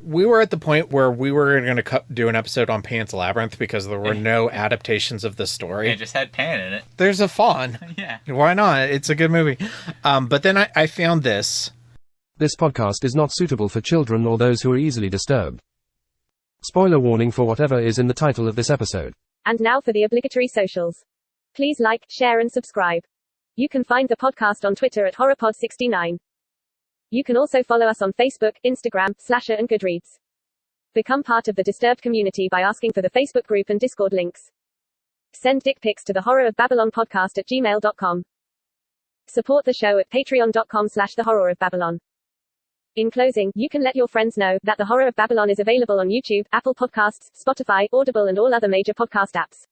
we were at the point where we were going to do an episode on Pan's Labyrinth because there were no adaptations of the story. It just had Pan in it. There's a fawn. Yeah. Why not? It's a good movie. But then I found this. This podcast is not suitable for children or those who are easily disturbed. Spoiler warning for whatever is in the title of this episode. And now for the obligatory socials. Please like, share and subscribe. You can find the podcast on Twitter at HorrorPod69. You can also follow us on Facebook, Instagram, Slasher and Goodreads. Become part of the Disturbed community by asking for the Facebook group and Discord links. Send dick pics to the horrorofbabylonpodcast@gmail.com. Support the show at patreon.com/thehorrorofbabylon. In closing, you can let your friends know that The Horror of Babylon is available on YouTube, Apple Podcasts, Spotify, Audible and all other major podcast apps.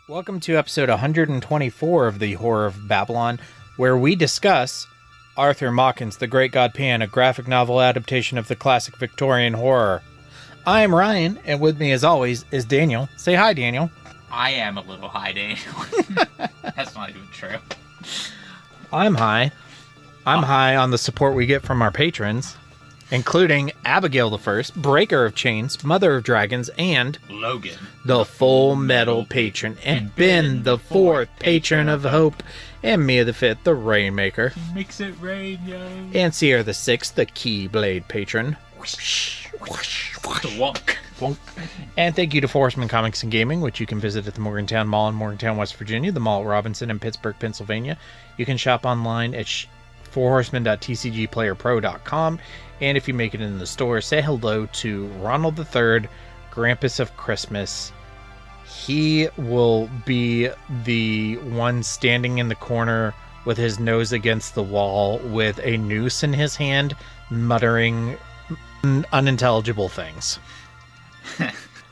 Welcome to episode 124 of The Horror of Babylon, where we discuss Arthur Machen's The Great God Pan, a graphic novel adaptation of the classic Victorian horror. I am Ryan, and with me as always is Daniel. Say hi, Daniel. I am a little high, Daniel. That's not even true. I'm high. I'm high on the support we get from our patrons, including Abigail the First, Breaker of Chains, Mother of Dragons, and Logan, the Full Metal Patron, and Ben the Fourth, Patron of Hope, and Mia the Fifth, the Rainmaker. Makes it rain, yo. And Sierra the Sixth, the Keyblade Patron. The wonk. And thank you to Forestman Comics and Gaming, which you can visit at the Morgantown Mall in Morgantown, West Virginia, the Mall at Robinson in Pittsburgh, Pennsylvania. You can shop online at fourhorsemen.tcgplayerpro.com. And if you make it in the store, say hello to Ronald III, Grampus of Christmas. He will be the one standing in the corner with his nose against the wall with a noose in his hand, muttering unintelligible things.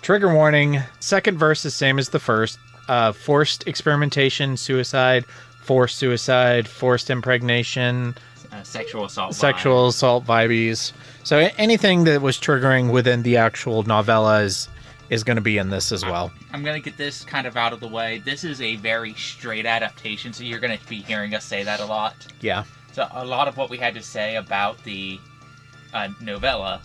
Trigger warning. Second verse is same as the first. Forced experimentation, suicide, forced impregnation, sexual assault vibes. So anything that was triggering within the actual novella is going to be in this as well. I'm going to get this kind of out of the way. This is a very straight adaptation, so you're going to be hearing us say that a lot. Yeah. So a lot of what we had to say about the novella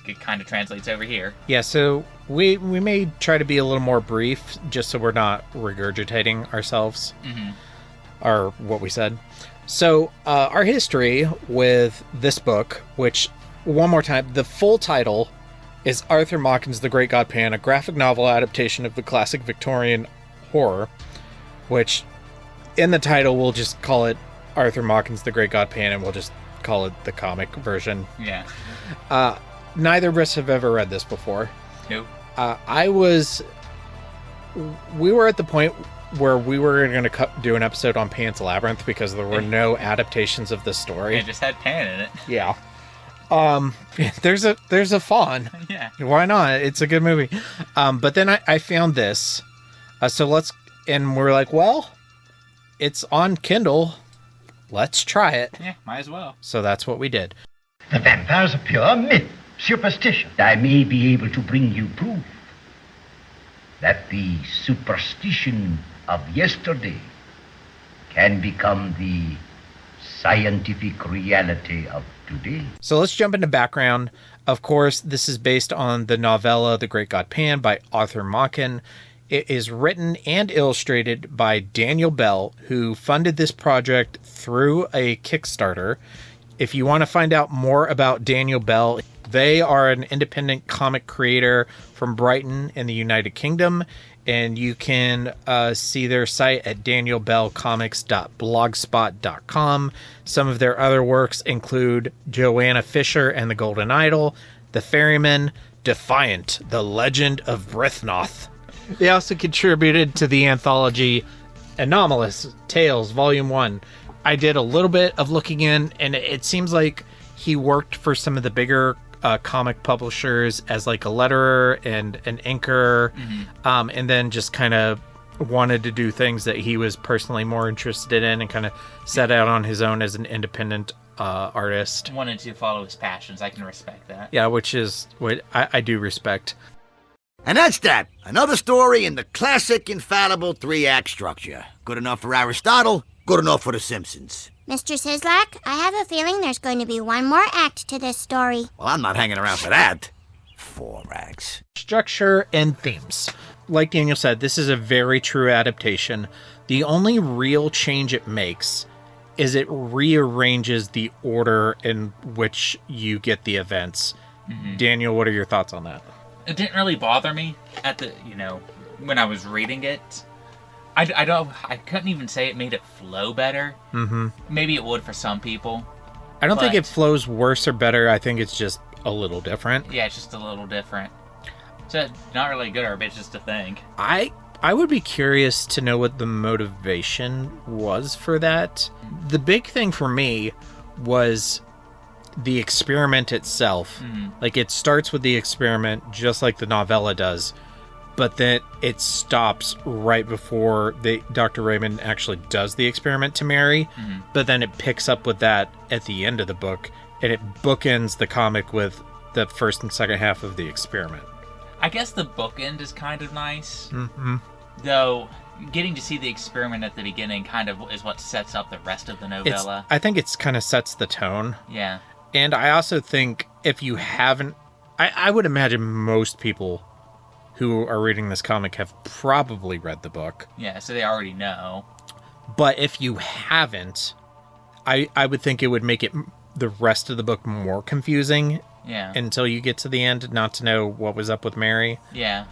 it kind of translates over here. Yeah, so we may try to be a little more brief, just so we're not regurgitating ourselves or what we said. So, our history with this book, which, one more time, the full title is Arthur Machen's The Great God Pan, a graphic novel adaptation of the classic Victorian horror, which, in the title, we'll just call it Arthur Machen's The Great God Pan, and we'll just call it the comic version. Yeah. Neither of us have ever read this before. Nope. We were at the point where we were going to do an episode on Pan's Labyrinth because there were no adaptations of the story. It just had Pan in it. Yeah. There's a fawn. Yeah. Why not? It's a good movie. But then I found this. And we're like, well, it's on Kindle. Let's try it. Yeah, might as well. So that's what we did. The vampire's a pure myth, superstition. I may be able to bring you proof that the superstition of yesterday can become the scientific reality of today. So let's jump into background. Of course, this is based on the novella The Great God Pan by Arthur Machen. It is written and illustrated by Daniel Bell, who funded this project through a Kickstarter. If you want to find out more about Daniel Bell, they are an independent comic creator from Brighton in the United Kingdom, and you can see their site at danielbellcomics.blogspot.com. Some of their other works include Joanna Fisher and the Golden Idol, The Ferryman, Defiant, The Legend of Brithnoth. They also contributed to the anthology Anomalous Tales Volume 1, I did a little bit of looking in, and it seems like he worked for some of the bigger comic publishers as like a letterer and an inker, and then just kind of wanted to do things that he was personally more interested in and kind of set out on his own as an independent artist. Wanted to follow his passions. I can respect that. Yeah, which is what I do respect. And that's that. Another story in the classic, infallible 3-act structure. Good enough for Aristotle, good enough for The Simpsons. Mr. Sislak, I have a feeling there's going to be one more act to this story. Well, I'm not hanging around for that. 4 acts. Structure and themes. Like Daniel said, this is a very true adaptation. The only real change it makes is it rearranges the order in which you get the events. Daniel, what are your thoughts on that? It didn't really bother me at the, when I was reading it. I couldn't even say it made it flow better. Maybe it would for some people. I don't think it flows worse or better. I think it's just a little different. Yeah, it's just a little different. So not really good or bad, it's just a thing. I would be curious to know what the motivation was for that. The big thing for me was the experiment itself. Like, it starts with the experiment just like the novella does, but then it stops right before Dr. Raymond actually does the experiment to Mary, but then it picks up with that at the end of the book, and it bookends the comic with the first and second half of the experiment. I guess the bookend is kind of nice. Though, getting to see the experiment at the beginning kind of is what sets up the rest of the novella. I think it's kind of sets the tone. Yeah. And I also think if you haven't... I would imagine most people who are reading this comic have probably read the book. Yeah, so they already know. But if you haven't, I would think it would make it the rest of the book more confusing. Yeah. Until you get to the end, not to know what was up with Mary. Yeah.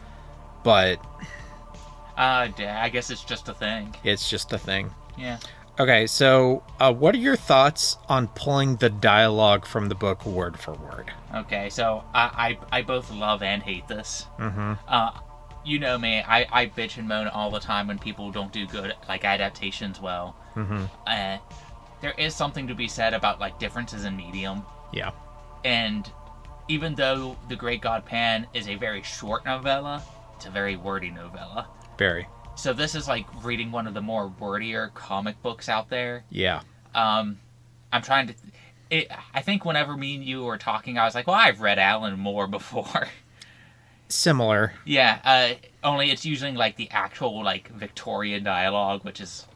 But... I guess it's just a thing. It's just a thing. Yeah. Okay, so what are your thoughts on pulling the dialogue from the book word for word? Okay, so I both love and hate this. You know me, I bitch and moan all the time when people don't do good, like, adaptations well. There is something to be said about, like, differences in medium. Yeah. And even though The Great God Pan is a very short novella, it's a very wordy novella. Very. So this is like reading one of the more wordier comic books out there. Yeah. I'm trying to... I think whenever me and you were talking, I was like, well, I've read Alan Moore before. Similar. Yeah, only it's using, like, the actual, like, Victorian dialogue, which is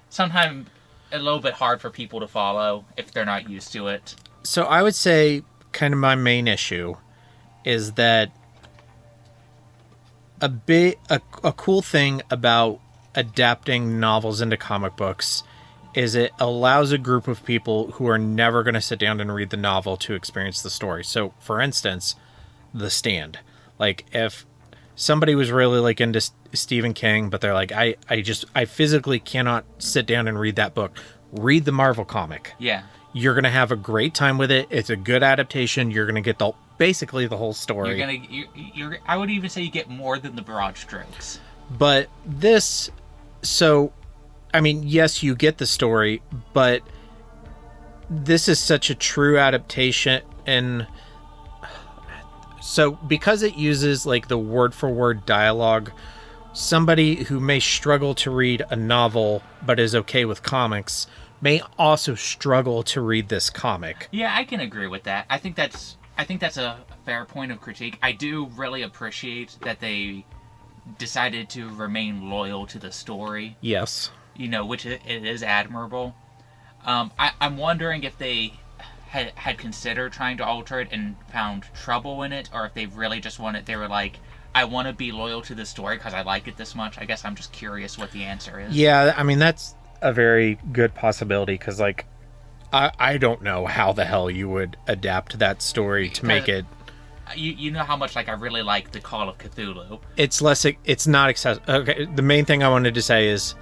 sometimes a little bit hard for people to follow if they're not used to it. So I would say kind of my main issue is that a cool thing about adapting novels into comic books is it allows a group of people who are never going to sit down and read the novel to experience the story. So, for instance, The Stand. Like, if somebody was really, like, into Stephen King, but they're like, I physically cannot sit down and read that book. Read the Marvel comic. Yeah. You're going to have a great time with it. It's a good adaptation. You're going to get basically the whole story. I would even say you get more than the broad strokes. But this, so, I mean, yes, you get the story, but this is such a true adaptation, and so because it uses, like, the word-for-word dialogue, somebody who may struggle to read a novel but is okay with comics may also struggle to read this comic. Yeah, I can agree with that. I think that's a fair point of critique. I do really appreciate that they decided to remain loyal to the story. Yes. Which it is admirable. I'm wondering if they had considered trying to alter it and found trouble in it, or if they really just they were like, I want to be loyal to the story because I like it this much. I guess I'm just curious what the answer is. Yeah, I mean, that's a very good possibility, because, like, I don't know how the hell you would adapt that story to make it... You know how much, like, I really like the Call of Cthulhu. It's not accessible. Okay, the main thing I wanted to say is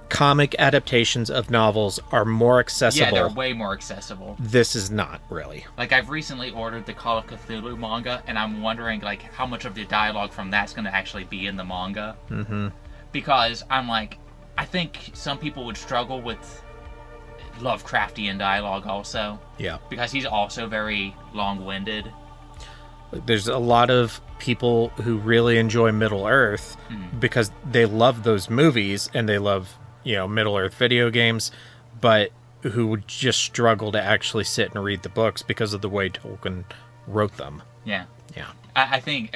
comic adaptations of novels are more accessible. Yeah, they're way more accessible. This is not, really. Like, I've recently ordered the Call of Cthulhu manga, and I'm wondering, like, how much of the dialogue from that's going to actually be in the manga. Because I'm like, I think some people would struggle with Lovecraftian dialogue also. Yeah. Because he's also very long-winded. There's a lot of people who really enjoy Middle-earth because they love those movies and they love, Middle-earth video games, but who would just struggle to actually sit and read the books because of the way Tolkien wrote them. Yeah. Yeah. I think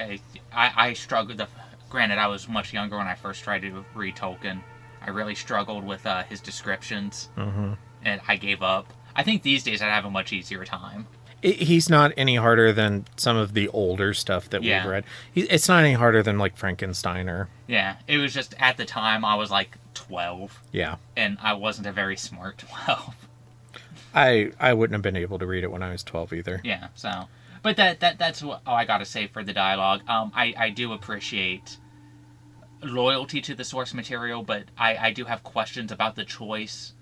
I struggled. Granted, I was much younger when I first tried to read Tolkien. I really struggled with his descriptions, and I gave up. I think these days I'd have a much easier time. He's not any harder than some of the older stuff that we've read. It's not any harder than, like, Frankenstein or... Yeah, it was just, at the time, I was, like, 12. Yeah. And I wasn't a very smart 12. I wouldn't have been able to read it when I was 12 either. Yeah, so... But that's what I gotta say for the dialogue. I do appreciate loyalty to the source material, but I do have questions about the choice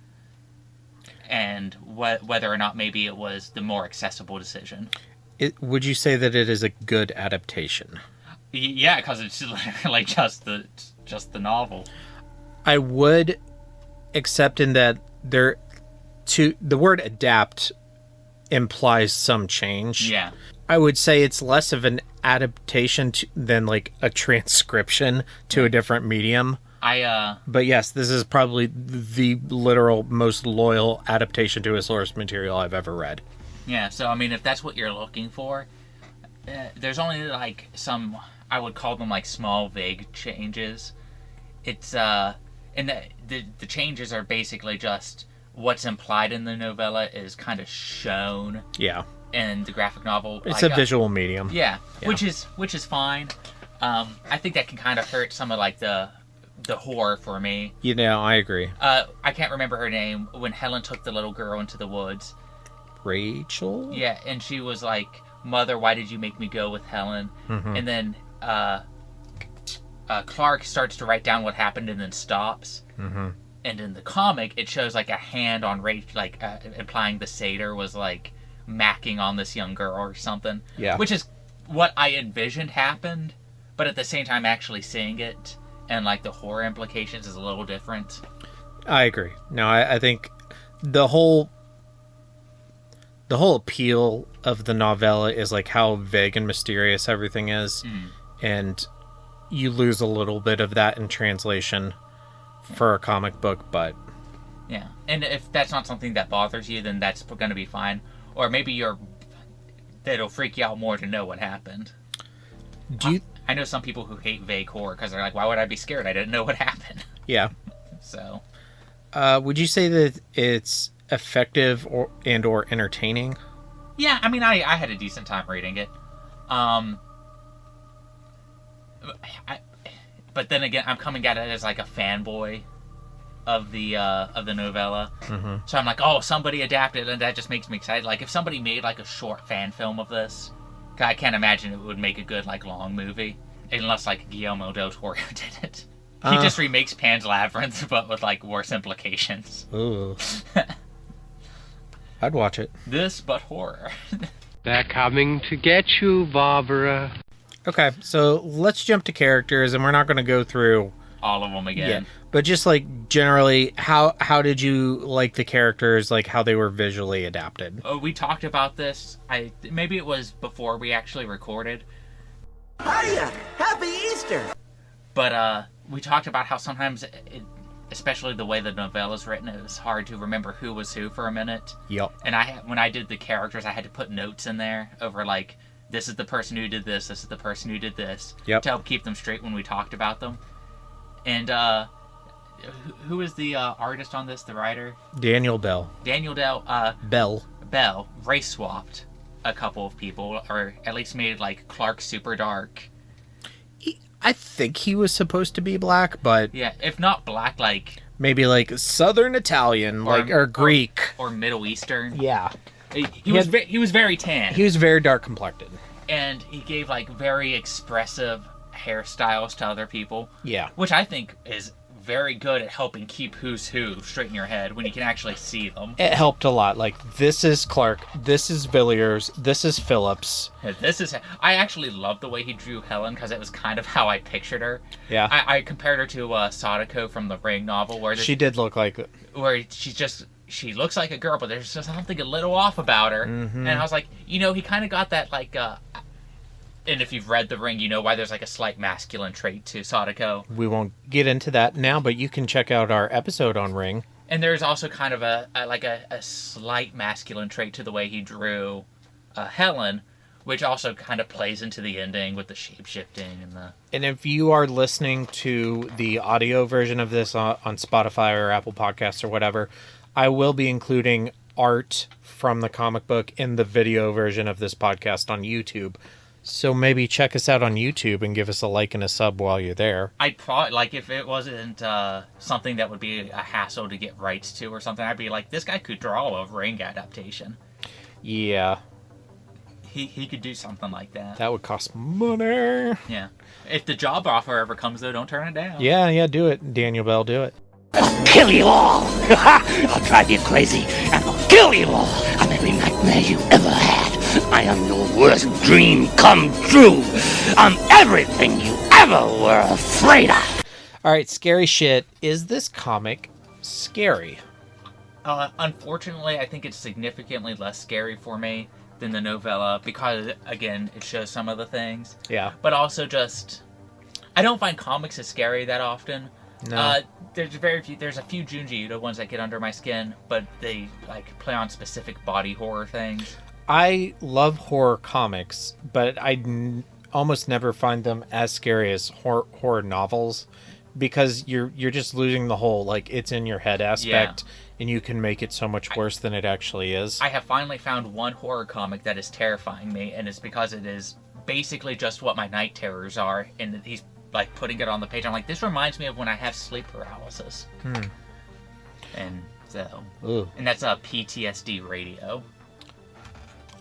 and whether or not maybe it was the more accessible decision. Would you say that it is a good adaptation? Yeah, because it's literally just the novel. I would accept in that the word adapt implies some change. Yeah. I would say it's less of an adaptation than like a transcription to a different medium. But yes, this is probably the literal most loyal adaptation to a source material I've ever read. Yeah, so I mean, if that's what you're looking for, there's only like some, I would call them like small, vague changes. It's and the changes are basically just what's implied in the novella is kind of shown. Yeah. In the graphic novel. It's a visual medium. Yeah, which is fine. I think that can kind of hurt some of like the horror for me. I agree. I can't remember her name when Helen took the little girl into the woods. Rachel? Yeah, and she was like, "Mother, why did you make me go with Helen?" Mm-hmm. And then Clark starts to write down what happened and then stops. Mm-hmm. And in the comic, it shows like a hand on Rachel, like implying the satyr was like macking on this young girl or something. Yeah. Which is what I envisioned happened, but at the same time actually seeing it and like the horror implications is a little different. I agree. No, I think the whole appeal of the novella is like how vague and mysterious everything is. And you lose a little bit of that in translation for a comic book, but yeah. And if that's not something that bothers you, then that's going to be fine. Or maybe that'll freak you out more to know what happened. I know some people who hate vague horror because they're like, why would I be scared? I didn't know what happened. Yeah. So. Would you say that it's effective or entertaining? Yeah, I mean, I had a decent time reading it. But then again, I'm coming at it as like a fanboy of the novella. Mm-hmm. So I'm like, oh, somebody adapted, and that just makes me excited. Like, if somebody made like a short fan film of this, I can't imagine it would make a good like long movie, unless like Guillermo del Toro did it. He just remakes Pan's Labyrinth, but with like worse implications. Ooh. I'd watch it. This, but horror. They're coming to get you, Barbara. Okay, so let's jump to characters, and we're not going to go through all of them again. Yeah, but just like generally, how did you like the characters, like how they were visually adapted? Oh, we talked about this. Maybe it was before we actually recorded. Hiya! Happy Easter! But we talked about how sometimes, especially the way the novella's written, it was hard to remember who was who for a minute. Yep. And when I did the characters, I had to put notes in there over like, this is the person who did this, this is the person who did this, to help keep them straight when we talked about them. And who is the artist on this, the writer? Daniel Bell. Bell race swapped a couple of people, or at least made like Clark super dark. I think he was supposed to be black, but yeah, if not black, like maybe like Southern Italian, or Greek, or Middle Eastern. Yeah, he was very tan. He was very dark complected, and he gave like very expressive hairstyles to other people. Yeah, which I think is very good at helping keep who's who straight in your head when you can actually see them. It helped a lot. Like, this is Clark, this is Villiers, this is Phillips. I actually loved the way he drew Helen, because it was kind of how I pictured her. Yeah. I compared her to Sadako from the Ring novel, where she did look like it. Where she looks like a girl, but there's just something a little off about her. Mm-hmm. And I was like, he kind of got that, like, and if you've read The Ring, you know why there's, like, a slight masculine trait to Sadako. We won't get into that now, but you can check out our episode on Ring. And there's also kind of a slight masculine trait to the way he drew Helen, which also kind of plays into the ending with the shape-shifting and the... And if you are listening to the audio version of this on Spotify or Apple Podcasts or whatever, I will be including art from the comic book in the video version of this podcast on YouTube. So maybe check us out on YouTube and give us a like and a sub while you're there. I'd probably, like, if it wasn't something that would be a hassle to get rights to or something, I'd be like, this guy could draw a Ring adaptation. Yeah. He could do something like that. That would cost money. Yeah. If the job offer ever comes, though, don't turn it down. Yeah, do it. Daniel Bell, do it. I'll kill you all! I'll drive you crazy, and I'll kill you all! I'm every nightmare you ever had. I am your worst dream come true. I'm everything you ever were afraid of. Alright, scary shit. Is this comic scary? Unfortunately, I think it's significantly less scary for me than the novella because, again, it shows some of the things. Yeah. But also just... I don't find comics as scary that often. No. There's a few Junji Ito ones that get under my skin, but they, like, play on specific body horror things. I love horror comics, but I almost never find them as scary as horror novels because you're just losing the whole, like, it's in your head aspect, and you can make it so much worse than it actually is. I have finally found one horror comic that is terrifying me, and it's because it is basically just what my night terrors are, and he's, like, putting it on the page. I'm like, this reminds me of when I have sleep paralysis. And so... Ooh. And that's a PTSD radio.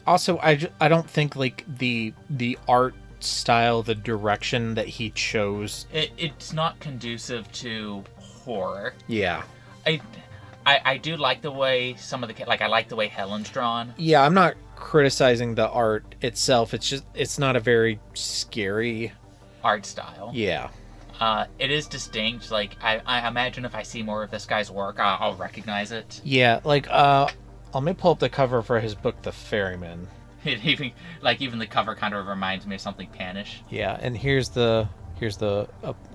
Also, I don't think, like, the art style, the direction that he chose... It's not conducive to horror. Yeah. I do like the way some of the... Like, I like the way Helen's drawn. Yeah, I'm not criticizing the art itself. It's just, it's not a very scary... art style. Yeah. It is distinct. Like, I imagine if I see more of this guy's work, I'll recognize it. Yeah, like, let me pull up the cover for his book, The Ferryman. Even the cover kind of reminds me of something Panish. Yeah, and here's the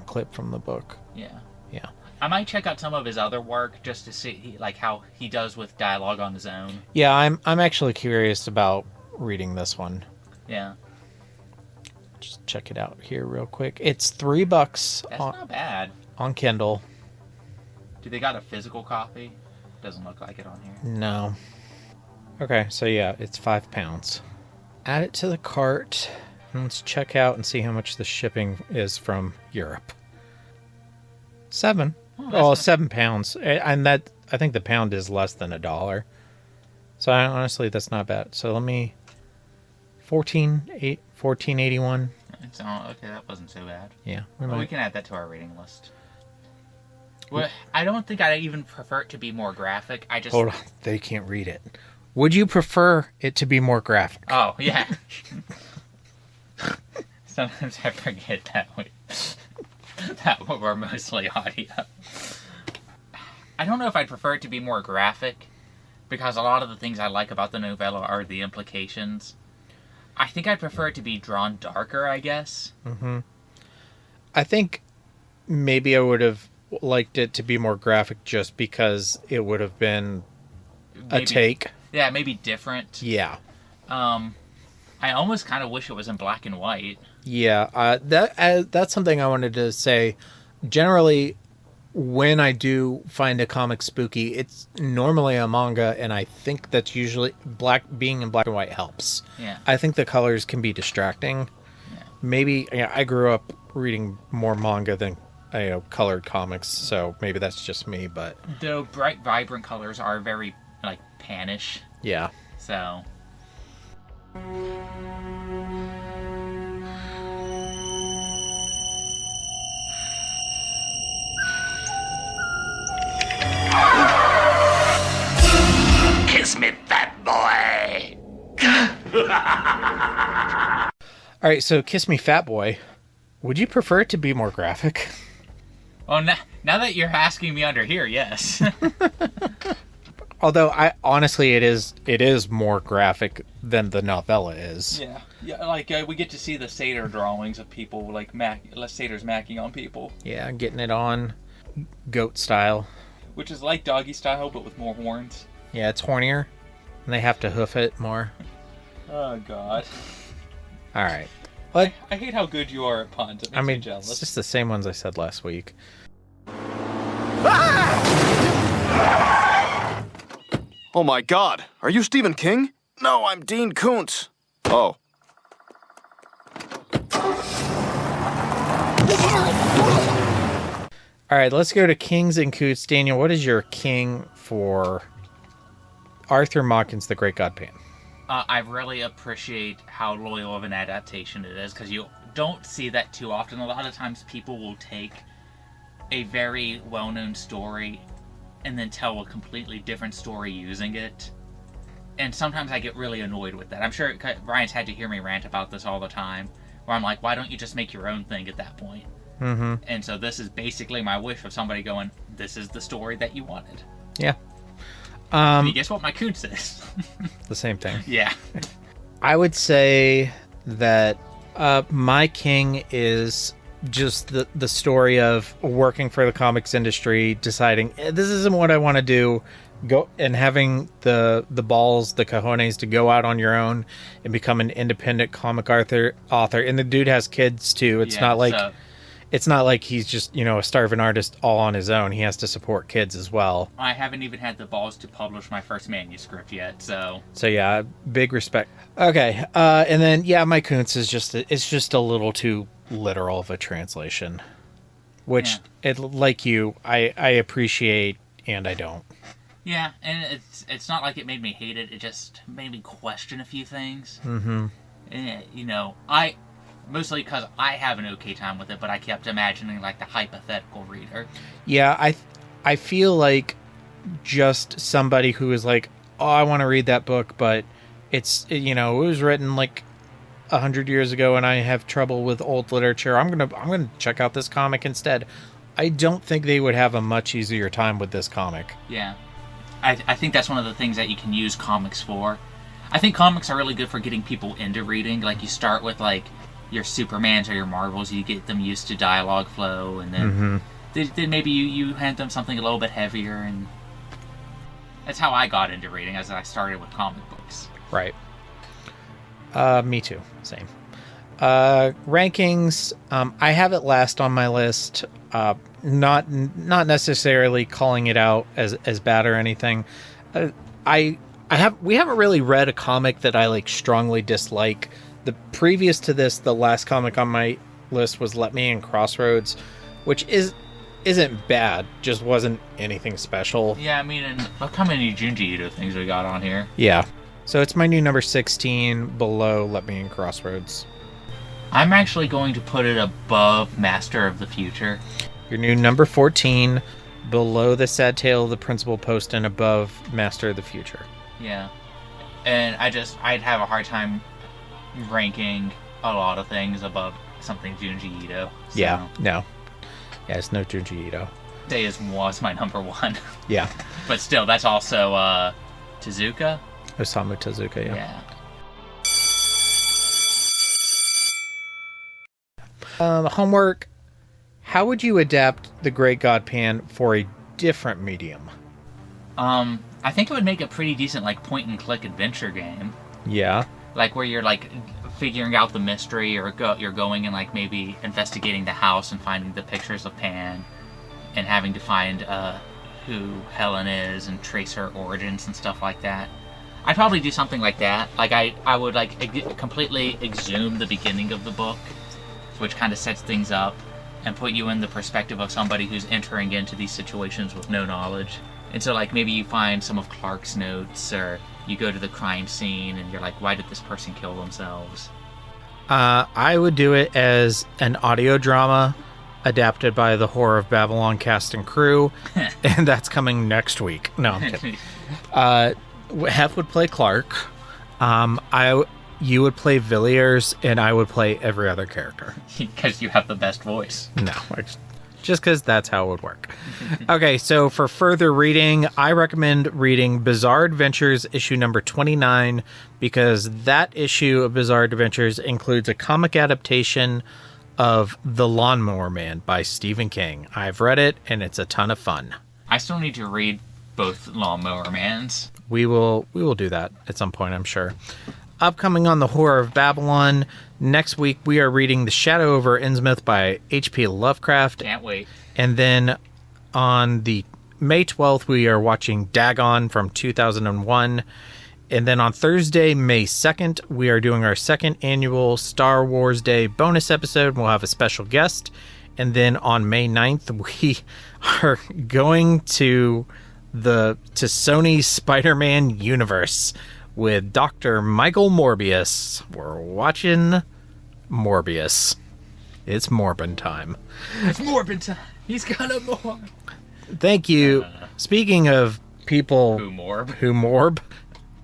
clip from the book. Yeah. Yeah. I might check out some of his other work just to see like how he does with dialogue on his own. Yeah, I'm actually curious about reading this one. Yeah. Just check it out here real quick. It's $3. That's not bad. On Kindle. Do they got a physical copy? Doesn't look like it on here. No. Okay, so yeah, it's £5. Add it to the cart. And let's check out and see how much the shipping is from Europe. £7. Oh, £7. And that, I think the pound is less than $1. So honestly, that's not bad. So let me... $14.81. So, okay, that wasn't so bad. Yeah. We can add that to our rating list. Well, I don't think I even prefer it to be more graphic. I just... Hold on. They can't read it. Would you prefer it to be more graphic? Oh, yeah. Sometimes I forget that we're mostly audio. I don't know if I'd prefer it to be more graphic, because a lot of the things I like about the novella are the implications. I think I'd prefer it to be drawn darker, I guess. Mm-hmm. I think maybe I would have liked it to be more graphic just because it would have been a take. Yeah, maybe different. Yeah. I almost kind of wish it was in black and white. Yeah, that's something I wanted to say. Generally, when I do find a comic spooky, it's normally a manga, and I think that's usually being in black and white helps. Yeah. I think the colors can be distracting. Yeah. Maybe I grew up reading more manga than colored comics, so maybe that's just me. But though bright, vibrant colors are very like panish. Yeah. So. Kiss me, fat boy. All right, so Kiss Me, Fat Boy. Would you prefer it to be more graphic? Well, now that you're asking me under here, yes. Although honestly, it is more graphic than the novella is. Yeah. Like we get to see the satyr drawings of people, like satyrs macking on people. Yeah, getting it on goat style, which is like doggy style, but with more horns. Yeah, it's hornier, and they have to hoof it more. Oh God. All right. What? I hate how good you are at puns. It makes me jealous. It's just the same ones I said last week. Oh my God! Are you Stephen King? No, I'm Dean Koontz. Oh. All right, let's go to Kings and Koontz. Daniel, what is your king for Arthur Machen's The Great God Pan? I really appreciate how loyal of an adaptation it is, because you don't see that too often. A lot of times people will take a very well-known story and then tell a completely different story using it. And sometimes I get really annoyed with that. I'm sure Brian's had to hear me rant about this all the time, where I'm like, why don't you just make your own thing at that point? Mm-hmm. And so this is basically my wish of somebody going, this is the story that you wanted. Yeah. And guess what my Koontz is? The same thing. Yeah. I would say that my king is just the story of working for the comics industry, deciding this isn't what I want to do, go and having the balls, the cojones to go out on your own and become an independent comic author. And the dude has kids too. It's not like he's just, a starving artist all on his own. He has to support kids as well. I haven't even had the balls to publish my first manuscript yet, so yeah, big respect. Okay, and then my Koontz is just a little too literal of a translation, which like you, I appreciate and I don't. Yeah, and it's not like it made me hate it. It just made me question a few things. Mm-hmm. And, mostly because I have an okay time with it, but I kept imagining like the hypothetical reader. Yeah, I feel like just somebody who is like, oh, I want to read that book, but it's it was written like 100 years ago, and I have trouble with old literature. I'm gonna check out this comic instead. I don't think they would have a much easier time with this comic. Yeah, I think that's one of the things that you can use comics for. I think comics are really good for getting people into reading. Like you start with like your Supermans or your Marvels, you get them used to dialogue flow, and then then maybe you hand them something a little bit heavier, and that's how I got into reading, as I started with comic books. Right. Me too. Same. Rankings. I have it last on my list. Not necessarily calling it out as bad or anything. We haven't really read a comic that I like strongly dislike. The previous to this, the last comic on my list was Let Me In Crossroads, which isn't bad, just wasn't anything special. Yeah, I mean, and look how many Junji Ito things we got on here. Yeah. So it's my new number 16, below Let Me In Crossroads. I'm actually going to put it above Master of the Future. Your new number 14, below The Sad Tale of the Principal Post and above Master of the Future. Yeah. And I'd have a hard time ranking a lot of things above something Junji Ito. So. Yeah, no. Yeah, it's no Junji Ito. Day was my number 1. Yeah. But still, that's also Tezuka. Osamu Tezuka, yeah. Homework. How would you adapt The Great God Pan for a different medium? I think it would make a pretty decent like point-and-click adventure game. Yeah. Like where you're like figuring out the mystery, or you're going and like maybe investigating the house and finding the pictures of Pan, and having to find who Helen is and trace her origins and stuff like that. I'd probably do something like that. Like I would like completely exhume the beginning of the book, which kind of sets things up and put you in the perspective of somebody who's entering into these situations with no knowledge. And so like maybe you find some of Clark's notes, or you go to the crime scene and you're like, why did this person kill themselves? I would do it as an audio drama adapted by the Horror of Babylon cast and crew, and that's coming next week. No, I'm kidding. Hef would play Clark. You would play Villiers, and I would play every other character. Because you have the best voice. No, just because that's how it would work. Okay, so for further reading, I recommend reading Bizarre Adventures issue number 29, because that issue of Bizarre Adventures includes a comic adaptation of The Lawnmower Man by Stephen King. I've read it, and it's a ton of fun. I still need to read both Lawnmower Mans. We will do that at some point, I'm sure. Upcoming on the Horror of Babylon, next week we are reading The Shadow over Innsmouth by H.P. Lovecraft. Can't wait. And then on the May 12th, we are watching Dagon from 2001. And then on Thursday, May 2nd, we are doing our second annual Star Wars Day bonus episode. We'll have a special guest. And then on May 9th, we are going to Sony's Spider-Man universe with Dr. Michael Morbius. We're watching Morbius. It's Morbin time. It's Morbin time. He's got a morb. Thank you. Speaking of people who morb,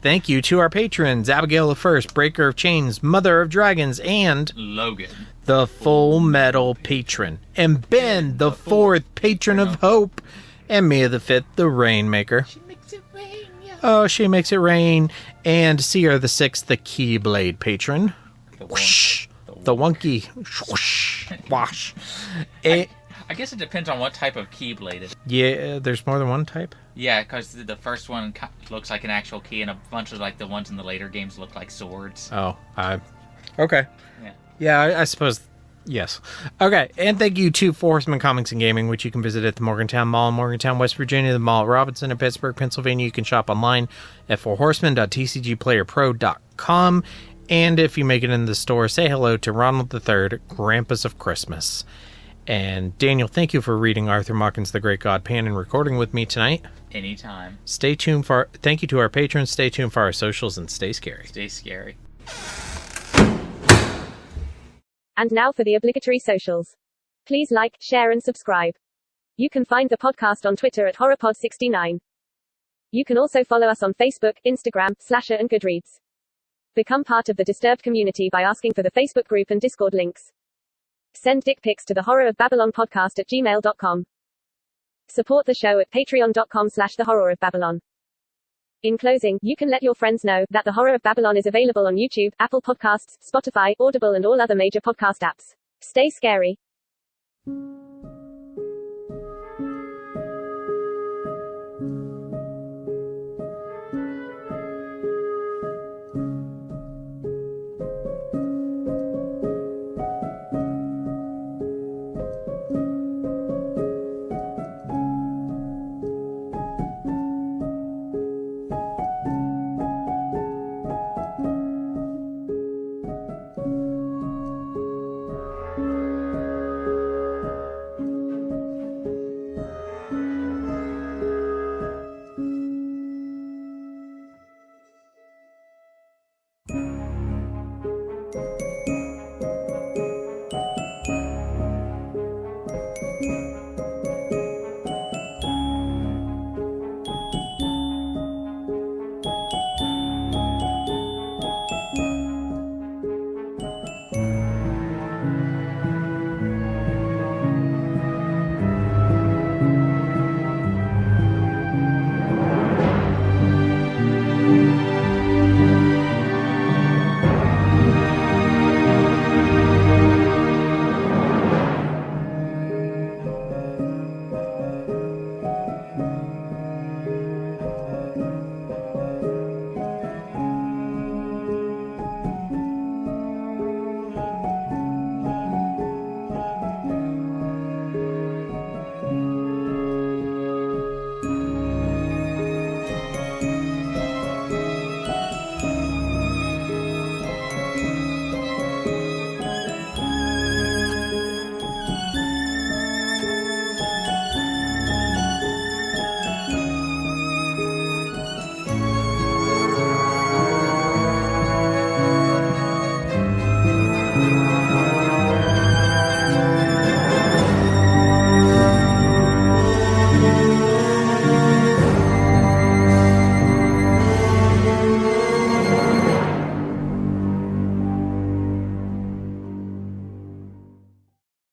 thank you to our patrons, Abigail the First, Breaker of Chains, Mother of Dragons, and Logan, the Full Metal Patron, and Ben, the Fourth Patron of Hope, and Mia the Fifth, the Rainmaker. She makes it rain, yeah. Oh, she makes it rain. And Seer the Sixth, the Keyblade Patron. Whoosh. The wonky. Whoosh. Wash. I guess it depends on what type of Keyblade it is. Yeah, there's more than one type? Yeah, because the first one looks like an actual key, and a bunch of like the ones in the later games look like swords. Oh, okay. Yeah, I suppose, yes. Okay, and thank you to Four Horsemen Comics and Gaming, which you can visit at the Morgantown Mall in Morgantown, West Virginia, the Mall at Robinson in Pittsburgh, Pennsylvania. You can shop online at fourhorsemen.tcgplayerpro.com. And if you make it in the store, say hello to Ronald III, Grampus of Christmas. And Daniel, thank you for reading Arthur Machen's The Great God Pan and recording with me tonight. Anytime. Stay tuned for. Thank you to our patrons. Stay tuned for our socials and stay scary. Stay scary. And now for the obligatory socials. Please like, share, and subscribe. You can find the podcast on Twitter at HorrorPod69. You can also follow us on Facebook, Instagram, Slasher, and Goodreads. Become part of the Disturbed community by asking for the Facebook group and Discord links. Send dick pics to the Horror of Babylon podcast at gmail.com. Support the show at patreon.com/the Horror of Babylon. In closing, you can let your friends know that the Horror of Babylon is available on YouTube, Apple Podcasts, Spotify, Audible, and all other major podcast apps. Stay scary.